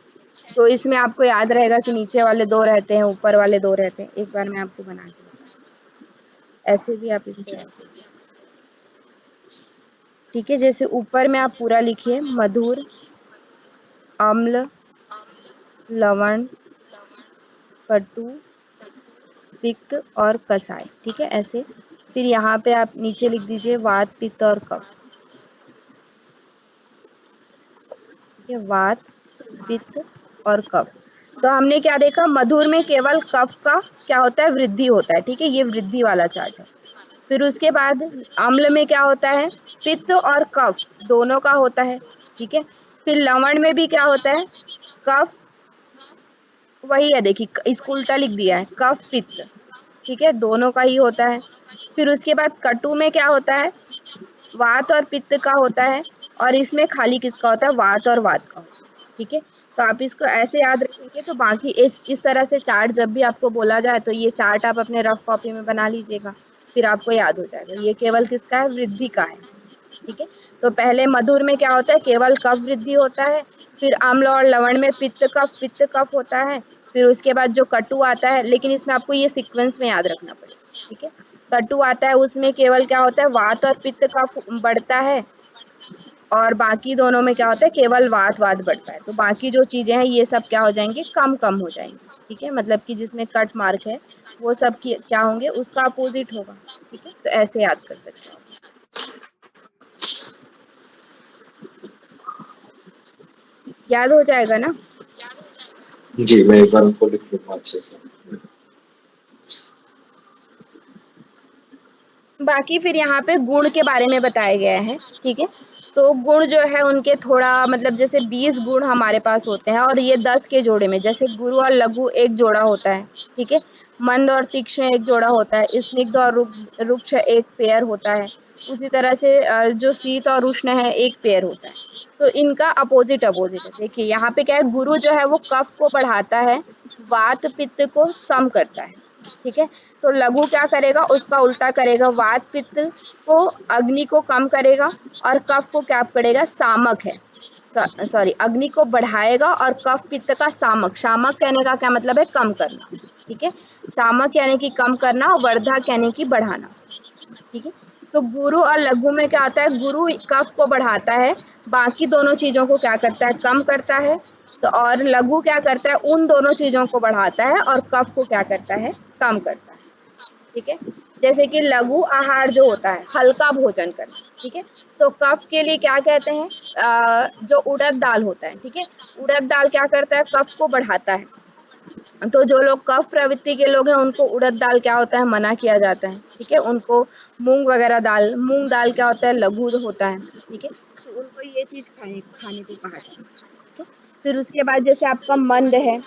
तो इसमें आपको याद रहेगा कि नीचे वाले 2 रहते हैं, ऊपर वाले 2 रहते हैं। एक बार मैं आपको बना के बता, ऐसे भी आप इसको याद कर। ठीक है, जैसे ऊपर में आप पूरा लिखिए, मधुर, अम्ल, लवण, कटु, पित्त और कसाय। ठीक है, ऐसे। फिर यहाँ पे आप नीचे लिख दीजिए वात, पित्त और कफ। ठीक है, वात, पित्त और कफ। तो हमने क्या देखा, मधुर में केवल कफ का क्या होता है, वृद्धि होता है। ठीक है, ये वृद्धि वाला चार्ट है। फिर उसके बाद अम्ल में क्या होता है, पित्त और कफ दोनों का होता है। ठीक है, फिर लवण में भी क्या होता है, कफ, वही है, देखिए इसको उल्टा लिख दिया है, कफ पित्त। ठीक है, दोनों का ही होता है। फिर उसके बाद कटु में क्या होता है, वात और पित्त का होता है, और इसमें खाली किसका होता है, वात और वात का होता है। ठीक है, तो आप इसको ऐसे याद रखेंगे, तो बाकी इस तरह से चार्ट जब भी आपको बोला जाए तो ये चार्ट आप अपने रफ कॉपी में बना लीजिएगा, फिर आपको याद हो जाएगा। ये केवल किसका है, वृद्धि का है। ठीक है, तो पहले मधुर में क्या होता है, केवल कफ वृद्धि होता है। फिर अम्ल और लवण में पित्त कफ होता है। फिर उसके बाद जो कटु आता है, लेकिन इसमें आपको ये सीक्वेंस में याद रखना पड़ेगा। ठीक है, कटु आता है, उसमें केवल क्या होता है, वात और पित्त कफ बढ़ता है, और बाकी दोनों में क्या होता है, केवल वात वात बढ़ता है। तो बाकी जो चीजें हैं ये सब क्या हो जाएंगे, कम कम हो जाएंगे। ठीक है, मतलब कि जिसमें कट मार्क है वो सब की क्या होंगे, उसका अपोजिट होगा। ठीक है, तो ऐसे याद कर सकते हैं। याद हो जाएगा ना। जी, मैं एक बार उनको लिख लूँगा अच्छे से। बाकी फिर यहाँ पे गुण के बारे में बताया गया है। ठीक है, तो गुण जो है उनके थोड़ा, मतलब जैसे 20 गुण हमारे पास होते हैं और ये 10 के जोड़े में, जैसे गुरु और लघु एक जोड़ा होता है। ठीक है, मंद और तीक्ष्ण एक जोड़ा होता है, स्निग्ध और रुक्ष एक पेयर होता है। उसी तरह से जो शीत और उष्ण है एक पेयर होता है। तो इनका अपोजिट अपोजिट है। देखिए यहाँ पे क्या है, गुरु जो है वो कफ को बढ़ाता है, वात पित्त को सम करता है, ठीक है। तो लघु क्या करेगा, उसका उल्टा करेगा, वात पित्त को, अग्नि को कम करेगा, और कफ को क्या करेगा, सामक है, सॉरी, अग्नि को बढ़ाएगा और कफ पित्त का सामक, शामक कहने का क्या मतलब है, कम करना, ठीक है। शामक यानी कि कम करना, और वर्धक यानी कि बढ़ाना, ठीक है। तो गुरु और लघु में क्या होता है, गुरु कफ को बढ़ाता है, बाकी दोनों चीजों को क्या करता है, कम करता है। तो और लघु क्या करता है, उन दोनों चीजों को बढ़ाता है और कफ को क्या करता है, कम करता है, ठीक है। जैसे कि लघु आहार जो होता है, हल्का भोजन करना, ठीक है। तो कफ के लिए क्या कहते हैं, जो उड़द दाल होता है, ठीक है, उड़द दाल क्या करता है, कफ को बढ़ाता है। तो जो लोग कफ प्रवृत्ति के लोग हैं, उनको उड़द दाल क्या होता है, मना किया जाता है, ठीक है। उनको मूंग वगैरह दाल, मूंग दाल क्या होता है, लघु होता है, ठीक है। तो उनको ये चीज खाने खाने को कहा जाता है, ठीक है। फिर उसके बाद जैसे आपका मंद है,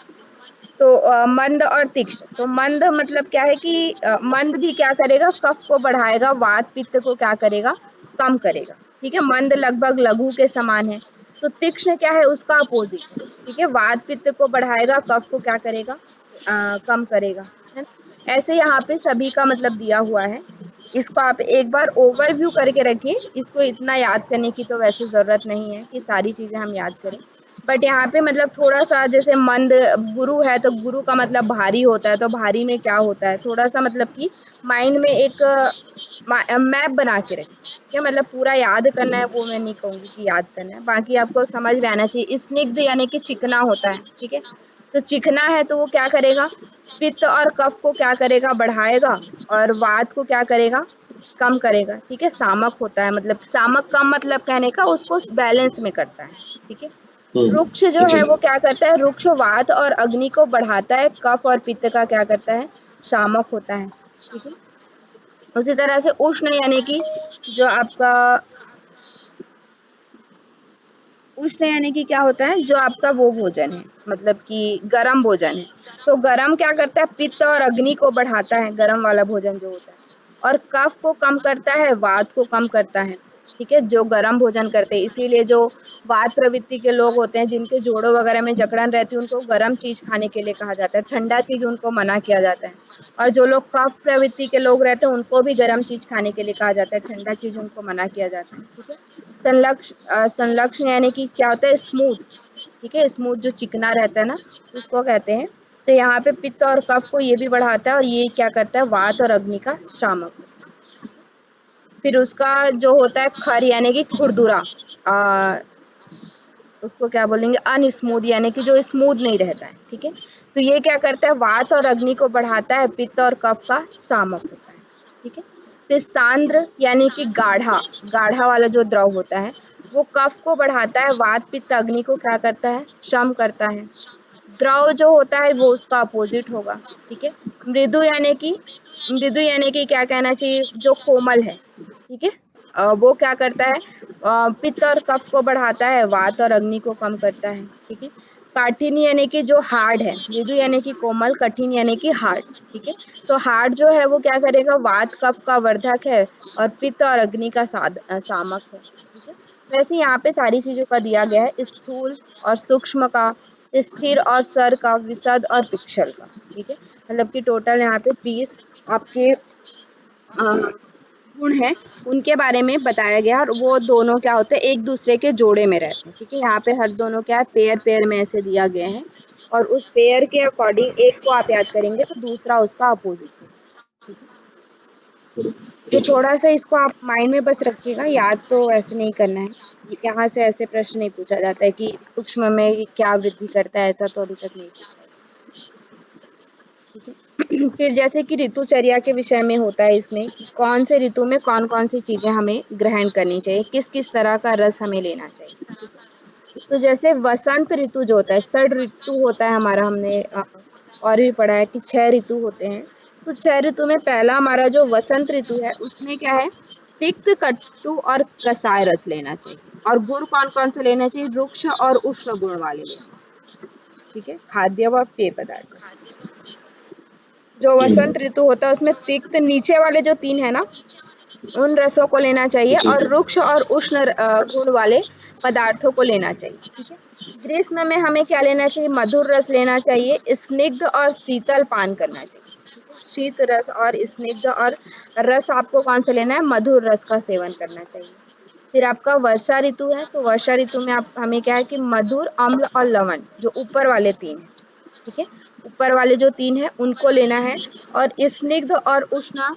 तो मंद और तीक्ष्ण, तो मंद मतलब क्या है कि मंद भी क्या करेगा, कफ को बढ़ाएगा, वात पित्त को क्या करेगा, कम करेगा, ठीक है। मंद लगभग लघु के समान है। तो तीक्ष्ण क्या है, उसका अपोजिट है, ठीक है। वात पित्त को बढ़ाएगा, कफ को क्या करेगा, कम करेगा, है ना। ऐसे यहाँ पे सभी का मतलब दिया हुआ है। इसको आप एक बार ओवरव्यू करके रखिए, इसको इतना याद करने की तो वैसे जरूरत नहीं है कि सारी चीजें हम याद करें। बट यहाँ पे मतलब थोड़ा सा, जैसे मंद गुरु है, तो गुरु का मतलब भारी होता है, तो भारी में क्या होता है, थोड़ा सा मतलब कि माइंड में एक मैप बना के रखें, क्या मतलब पूरा याद करना है वो मैं नहीं कहूंगी कि याद करना है, बाकी आपको समझ में आना चाहिए। स्निग्ध यानी कि चिकना होता है, ठीक है। तो चिकना है तो वो क्या करेगा, पित्त और कफ को क्या करेगा, बढ़ाएगा, और वात को क्या करेगा, कम करेगा, ठीक है। सामक होता है, मतलब सामक कम मतलब कहने का, उसको बैलेंस में करता है, ठीक है। रुक्ष जो जी। है वो क्या करता है, रुक्ष वात और अग्नि को बढ़ाता है, कफ और पित्त का क्या करता है, शामक होता है, ठीक है। उसी तरह से उष्ण यानी कि जो आपका, उष्ण यानी कि क्या होता है, जो आपका वो भोजन है, मतलब कि गरम भोजन है। तो गरम क्या करता है, पित्त और अग्नि को बढ़ाता है, गरम वाला भोजन जो होता है, और कफ को कम करता है, वात को कम करता है, ठीक है। जो गरम भोजन करते हैं, इसीलिए जो वात प्रवृत्ति के लोग होते हैं, जिनके जोड़ों वगैरह में जकड़न रहती है, उनको गरम चीज खाने के लिए कहा जाता है, ठंडा चीज उनको मना किया जाता है। और जो लोग कफ प्रवृत्ति के लोग रहते हैं, उनको भी गरम चीज खाने के लिए कहा जाता है, ठंडा चीज उनको मना किया जाता है, ठीक है। संलक्ष्ण यानी कि क्या होता है, स्मूथ, ठीक है, स्मूथ जो चिकना रहता है ना, उसको कहते हैं। तो यहाँ पे पित्त और कफ को ये भी बढ़ाता है, और ये क्या करता है, वात और अग्नि का शामक होता है, ठीक है। फिर उसका जो होता है खर यानी कि खुरदुरा, उसको क्या बोलेंगे, अनस्मूथ यानी कि जो स्मूथ नहीं रहता है, ठीक है। तो ये क्या करता है, वात और अग्नि को बढ़ाता है, पित्त और कफ का सामक होता है, ठीक है। फिर सांद्र यानी कि गाढ़ा, गाढ़ा वाला जो द्रव होता है, वो कफ को बढ़ाता है, वात पित्त अग्नि को क्या करता है, शम करता है। द्रव जो होता है वो उसका अपोजिट होगा, ठीक है। मृदु यानी कि, मृदु यानी कि क्या कहना चाहिए, जो कोमल है, ठीक है। वो क्या करता है, पित्त और कफ को बढ़ाता है, वात और अग्नि को कम करता है, ठीक है। काठिन यानी कि जो हार्ड है, मृदु यानी कि कोमल, कठिन यानी कि हार्ड, ठीक है। तो हार्ड जो है वो क्या करेगा, वात कफ का वर्धक है, और पित्त और अग्नि का सामक है, ठीक है। वैसे यहाँ पे सारी चीजों का दिया गया है, स्थूल और सूक्ष्म का, स्थिर और चर का, विशद और पिक्सल का, ठीक है। मतलब कि टोटल यहाँ पे 20 आपके गुण है, उनके बारे में बताया गया, और वो दोनों क्या होते हैं, एक दूसरे के जोड़े में रहते हैं, ठीक है। यहाँ पे हर दोनों क्या है, पेयर पेयर में ऐसे दिया गया है, और उस पेयर के अकॉर्डिंग एक को आप याद करेंगे तो दूसरा उसका अपोजिट होगा, ठीक है। तो जी। थोड़ा सा इसको आप माइंड में बस रखिएगा, याद तो ऐसे नहीं करना है, यहाँ से ऐसे प्रश्न नहीं पूछा जाता है कि सूक्ष्म में क्या वृद्धि करता है, ऐसा तो अभी तक नहीं पूछा है, ठीक है। फिर जैसे कि ऋतुचर्या के विषय में होता है इसमें, कि कौन से ऋतु में कौन कौन सी चीजें हमें ग्रहण करनी चाहिए, किस किस तरह का रस हमें लेना चाहिए, ठीक है। तो जैसे वसंत ऋतु जो होता है, षड ऋतु होता है हमारा, हमने और भी पढ़ा है कि 6 ऋतु होते हैं। तो 6 ऋतु में पहला हमारा जो वसंत ऋतु है, उसमें क्या है, तिक्त, कटु और कसाय रस लेना चाहिए, और गुण कौन कौन से लेना चाहिए, रुक्ष और उष्ण गुण वाले लेना चाहिए, ठीक है, खाद्य व पेय पदार्थ। जो वसंत ऋतु होता है उसमें तिक्त, नीचे वाले जो 3 है ना, उन रसों को लेना चाहिए, जी। और रुक्ष और उष्ण गुण वाले पदार्थों को लेना चाहिए, ठीक है। ग्रीष्म में हमें क्या लेना चाहिए? मधुर रस लेना चाहिए, स्निग्ध और शीतल पान करना चाहिए। शीत रस और स्निग्ध और रस आपको कौन सा लेना है? मधुर रस का सेवन करना चाहिए। फिर आपका वर्षा ऋतु है, तो वर्षा ऋतु में आप हमें क्या है कि मधुर, अम्ल और लवण, जो ऊपर वाले तीन है, ठीक है, ऊपर वाले जो तीन है उनको लेना है। और स्निग्ध और उष्ण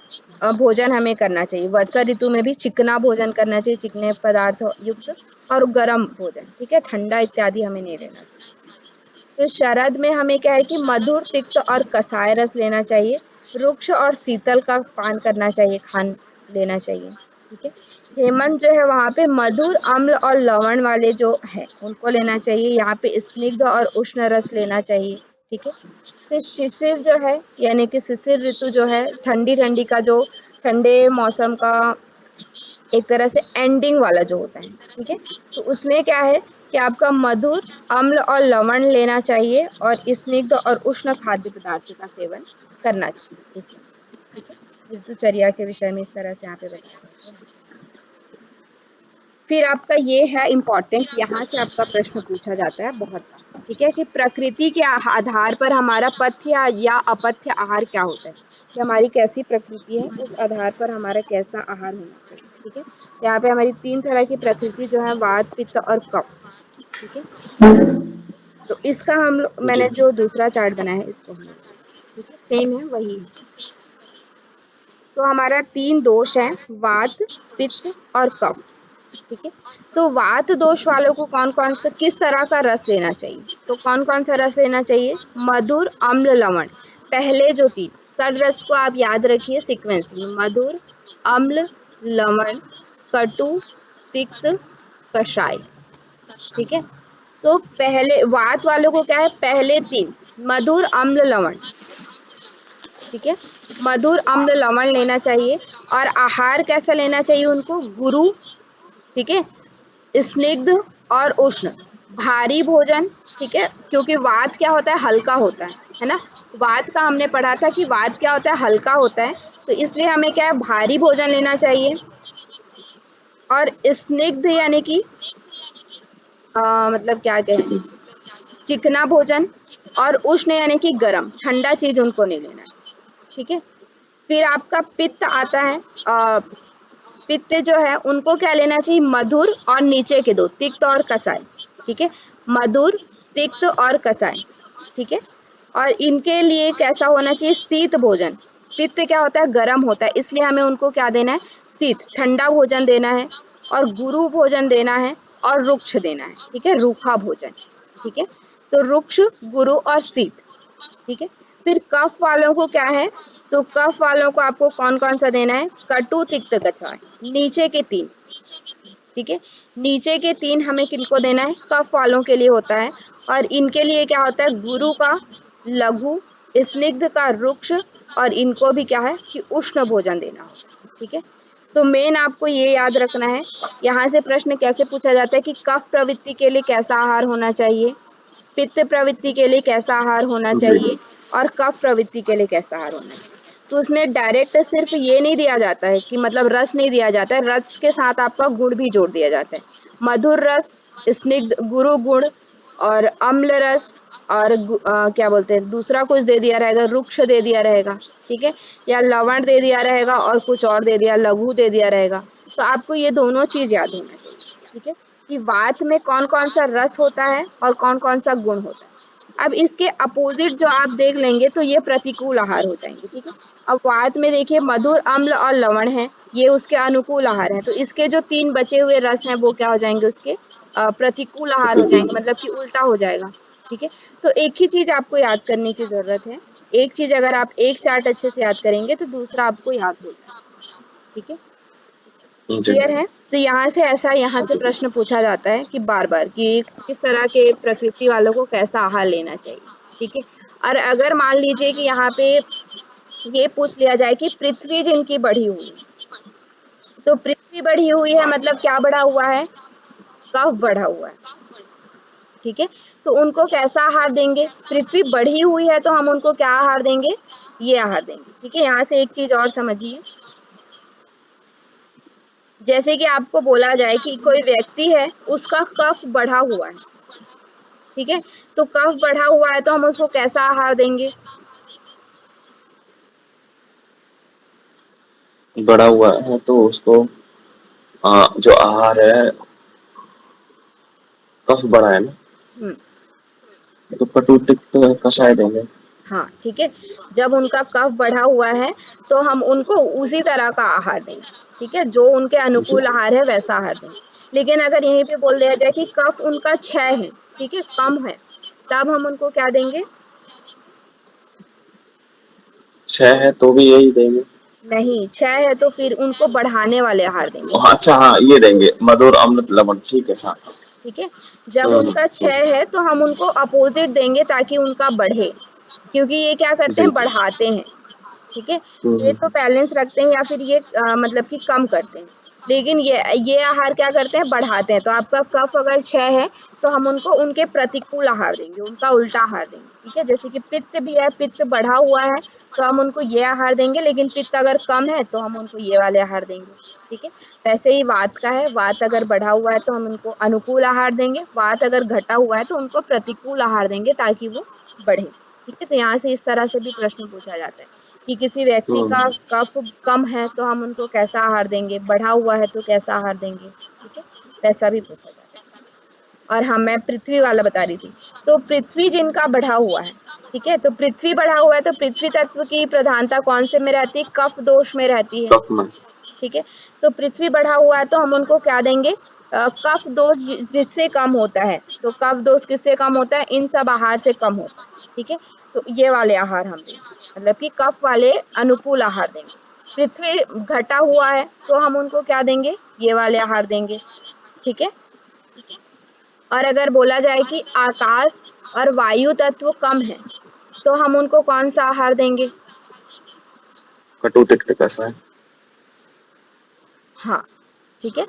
भोजन हमें करना चाहिए। वर्षा ऋतु में भी चिकना भोजन करना चाहिए, चिकने पदार्थ युक्त, और गर्म भोजन, ठीक है, ठंडा इत्यादि हमें नहीं लेना चाहिए। तो शरद में हमें क्या है कि मधुर, तिक्त और कसाय रस लेना चाहिए। रुक्ष और शीतल का पान करना चाहिए, खान लेना चाहिए, ठीक है। हेमंत जो है वहां पे मधुर, अम्ल और लवण वाले जो है उनको लेना चाहिए। यहाँ पे स्निग्ध और उष्ण रस लेना चाहिए, ठीक है। फिर शिशिर जो है, यानी कि शिशिर ऋतु जो है, ठंडी ठंडी का जो, ठंडे मौसम का एक तरह से एंडिंग वाला जो होता है, ठीक है। तो उसमें क्या है कि आपका मधुर, अम्ल और लवण लेना चाहिए और स्निग्ध और उष्ण खाद्य पदार्थ का सेवन करना चाहिए इसमें, ठीक है। ऋतुचर्या के विषय में इस तरह से यहाँ पे बताया। फिर आपका ये है इम्पोर्टेंट, यहाँ से आपका प्रश्न पूछा जाता है बहुत बार, ठीक है, कि प्रकृति के आधार पर हमारा पथ्य या अपथ्य आहार क्या होता है, कि हमारी कैसी प्रकृति है उस आधार पर हमारा कैसा आहार होना चाहिए, ठीक है। यहाँ पे हमारी 3 तरह की प्रकृति जो है, वात, पित्त और कफ, ठीक है। तो इसका जी। मैंने जो दूसरा चार्ट बनाया है इसको हम लोग, ठीक है, सेम है वही है। तो हमारा 3 दोष है, वात, पित्त और कफ, ठीक है। तो वात दोष वालों को कौन कौन सा, किस तरह का रस लेना चाहिए? तो कौन कौन सा रस लेना चाहिए? मधुर, अम्ल, लवण, पहले जो तीन षड रस को आप याद रखिए सीक्वेंस में, मधुर, अम्ल, लवण, कटु, तिक्त, कषाय, ठीक है। तो पहले वात वालों को क्या है, पहले तीन मधुर, अम्ल, लवण, ठीक है, मधुर, अम्ल, लवण लेना चाहिए। और आहार कैसा लेना चाहिए उनको? गुरु, ठीक है, स्निग्ध और उष्ण, भारी भोजन, ठीक है, क्योंकि वात क्या होता है, हल्का होता है ना। वात का हमने पढ़ा था कि वात क्या होता है, हल्का होता है, तो इसलिए हमें क्या है, भारी भोजन लेना चाहिए। और स्निग्ध यानी कि मतलब क्या कहें, चिकना भोजन। और उष्ण यानी कि गर्म, ठंडा चीज उनको नहीं लेना है, ठीक है। फिर आपका पित्त आता है, पित्त जो है उनको क्या लेना चाहिए? मधुर और नीचे के दो, तिक्त और कसाय, ठीक है, मधुर, तिक्त और कसाय, ठीक है। और इनके लिए कैसा होना चाहिए? शीत भोजन। पित्त क्या होता है, गर्म होता है, इसलिए हमें उनको क्या देना है? शीत, ठंडा भोजन देना है। और गुरु भोजन देना है और रुक्ष देना है, ठीक है, रूखा भोजन, ठीक है। तो रुक्ष, गुरु और शीत, ठीक है। फिर कफ वालों को क्या है? तो कफ वालों को आपको कौन कौन सा देना है? कटु, तिक्त, कषाय, नीचे के तीन, ठीक है। नीचे के तीन हमें किनको देना है? कफ वालों के लिए होता है। और इनके लिए क्या होता है? गुरु का लघु, स्निग्ध का रुक्ष, और इनको भी क्या है कि उष्ण भोजन देना होता है, ठीक है। तो मेन आपको ये याद रखना है। यहाँ से प्रश्न कैसे पूछा जाता है कि कफ प्रवृत्ति के लिए कैसा आहार होना चाहिए, पित्त प्रवृत्ति के लिए कैसा आहार होना जी। चाहिए, और कफ प्रवृत्ति के लिए कैसा आहार होना चाहिए। तो उसमें डायरेक्ट सिर्फ ये नहीं दिया जाता है कि मतलब रस नहीं दिया जाता है, रस के साथ आपका गुण भी जोड़ दिया जाता है। मधुर रस, स्निग्ध, गुरु गुण, और अम्ल रस, और क्या बोलते हैं, दूसरा कुछ दे दिया रहेगा, रुक्ष दे दिया रहेगा, ठीक है, या लवण दे दिया रहेगा, और कुछ और दे दिया, लघु दे दिया रहेगा। तो आपको ये दोनों चीज याद होना चाहिए, ठीक है, कि वात में कौन कौन सा रस होता है और कौन कौन सा गुण होता है। अब इसके अपोजिट जो आप देख लेंगे तो ये प्रतिकूल आहार हो जाएंगे, ठीक है। अब वात में देखिए मधुर, अम्ल और लवण है, ये उसके अनुकूल आहार है, तो इसके जो तीन बचे हुए रस हैं वो क्या हो जाएंगे? उसके प्रतिकूल आहार हो जाएंगे, मतलब कि उल्टा हो जाएगा, ठीक है। तो एक ही चीज आपको याद करने की जरूरत है। एक चीज अगर आप एक चार्ट अच्छे से याद करेंगे तो दूसरा आपको याद हो जाएगा, ठीक है। जी। क्लियर है? तो यहाँ से ऐसा, यहाँ से प्रश्न पूछा जाता है कि बार बार कि किस तरह के प्रकृति वालों को कैसा आहार लेना चाहिए, ठीक है। और अगर मान लीजिए कि यहाँ पे ये पूछ लिया जाए कि पृथ्वी जिनकी बढ़ी हुई है, तो पृथ्वी बढ़ी हुई है मतलब क्या बढ़ा हुआ है? कफ बढ़ा हुआ है, ठीक है। तो उनको कैसा आहार देंगे? पृथ्वी बढ़ी हुई है तो हम उनको क्या आहार देंगे? ये आहार देंगे, ठीक है। यहाँ से एक चीज और समझिए, जैसे कि आपको बोला जाए कि कोई व्यक्ति है, उसका कफ बढ़ा हुआ है, ठीक है। तो कफ बढ़ा हुआ है तो हम उसको कैसा आहार देंगे? बढ़ा हुआ है तो उसको जो आहार है, कफ बढ़ा है ना, हम्म। तो कटु तिक्त कषाय देंगे। हाँ, ठीक है। जब उनका कफ बढ़ा हुआ है तो हम उनको उसी तरह का आहार देंगे, ठीक है, जो उनके जी। अनुकूल आहार है वैसा आहार देंगे। लेकिन अगर यहीं पे बोल दिया जाए कि कफ उनका 6 है, ठीक है, कम है, तब हम उनको क्या देंगे? 6 है तो भी यही देंगे। नहीं, 6 है तो फिर उनको बढ़ाने वाले आहार देंगे, ठीक है। अच्छा, हाँ, ये देंगे मधुर अमृत लवण, ठीक है, हाँ। ठीक है। जब उनका 6 है तो हम उनको अपोजिट देंगे ताकि उनका बढ़े, क्योंकि ये क्या करते जी, हैं? जी। बढ़ाते हैं, ठीक है। ये हम्म। तो बैलेंस रखते हैं या फिर ये मतलब कि कम करते हैं। लेकिन ये आहार क्या करते हैं? बढ़ाते हैं। तो आपका कफ अगर 6 है तो हम उनको उनके प्रतिकूल आहार देंगे, उनका उल्टा आहार देंगे, ठीक है। जैसे कि पित्त भी है, पित्त बढ़ा हुआ है तो हम उनको ये आहार देंगे, लेकिन पित्त अगर कम है तो हम उनको ये वाले आहार देंगे, ठीक है। वैसे ही वात का है, वात अगर बढ़ा हुआ है तो हम उनको अनुकूल आहार देंगे, वात अगर घटा हुआ है तो उनको प्रतिकूल आहार देंगे ताकि वो बढ़े, ठीक है। तो यहाँ से इस तरह से भी प्रश्न पूछा जाता है कि किसी व्यक्ति का हम्म। कफ कम है तो हम उनको कैसा आहार देंगे, बढ़ा हुआ है तो कैसा आहार देंगे, ठीक है। वैसा भी पूछा जाता है। और हाँ, मैं पृथ्वी वाला बता रही थी। तो पृथ्वी जिनका बढ़ा हुआ है, ठीक है, तो पृथ्वी बढ़ा हुआ है तो पृथ्वी तत्व की प्रधानता कौन से में रहती है? कफ दोष में रहती है, कफ में। ठीक है। तो पृथ्वी बढ़ा हुआ है तो हम उनको क्या देंगे? कफ दोष जिससे कम होता है। तो कफ दोष किससे कम होता है? इन सब आहार से कम होता है, ठीक है। तो ये वाले आहार हम देंगे, मतलब कि कफ वाले अनुकूल आहार देंगे। पृथ्वी घटा हुआ है तो हम उनको क्या देंगे? ये वाले आहार देंगे, ठीक है। और अगर बोला जाए कि आकाश और वायु तत्व कम है तो हम उनको कौन सा आहार देंगे? कटु तिक्त कषाय। हाँ, ठीक है।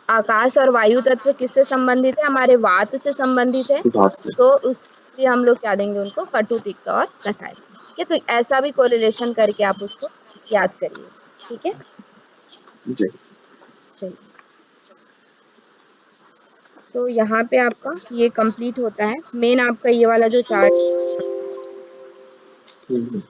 आकाश और वायु तत्व किससे संबंधित है? हमारे वात से संबंधित है। भाप से। तो उसलिए हम लोग क्या देंगे उनको? कटु तिक्त और कसाय, ठीक है। तो ऐसा भी कोरिलेशन करके आप उसको याद करिए, ठीक है। जी। चलिए, तो यहाँ पे आपका ये कंप्लीट होता है मेन आपका ये वाला जो चार्ट। हम्म।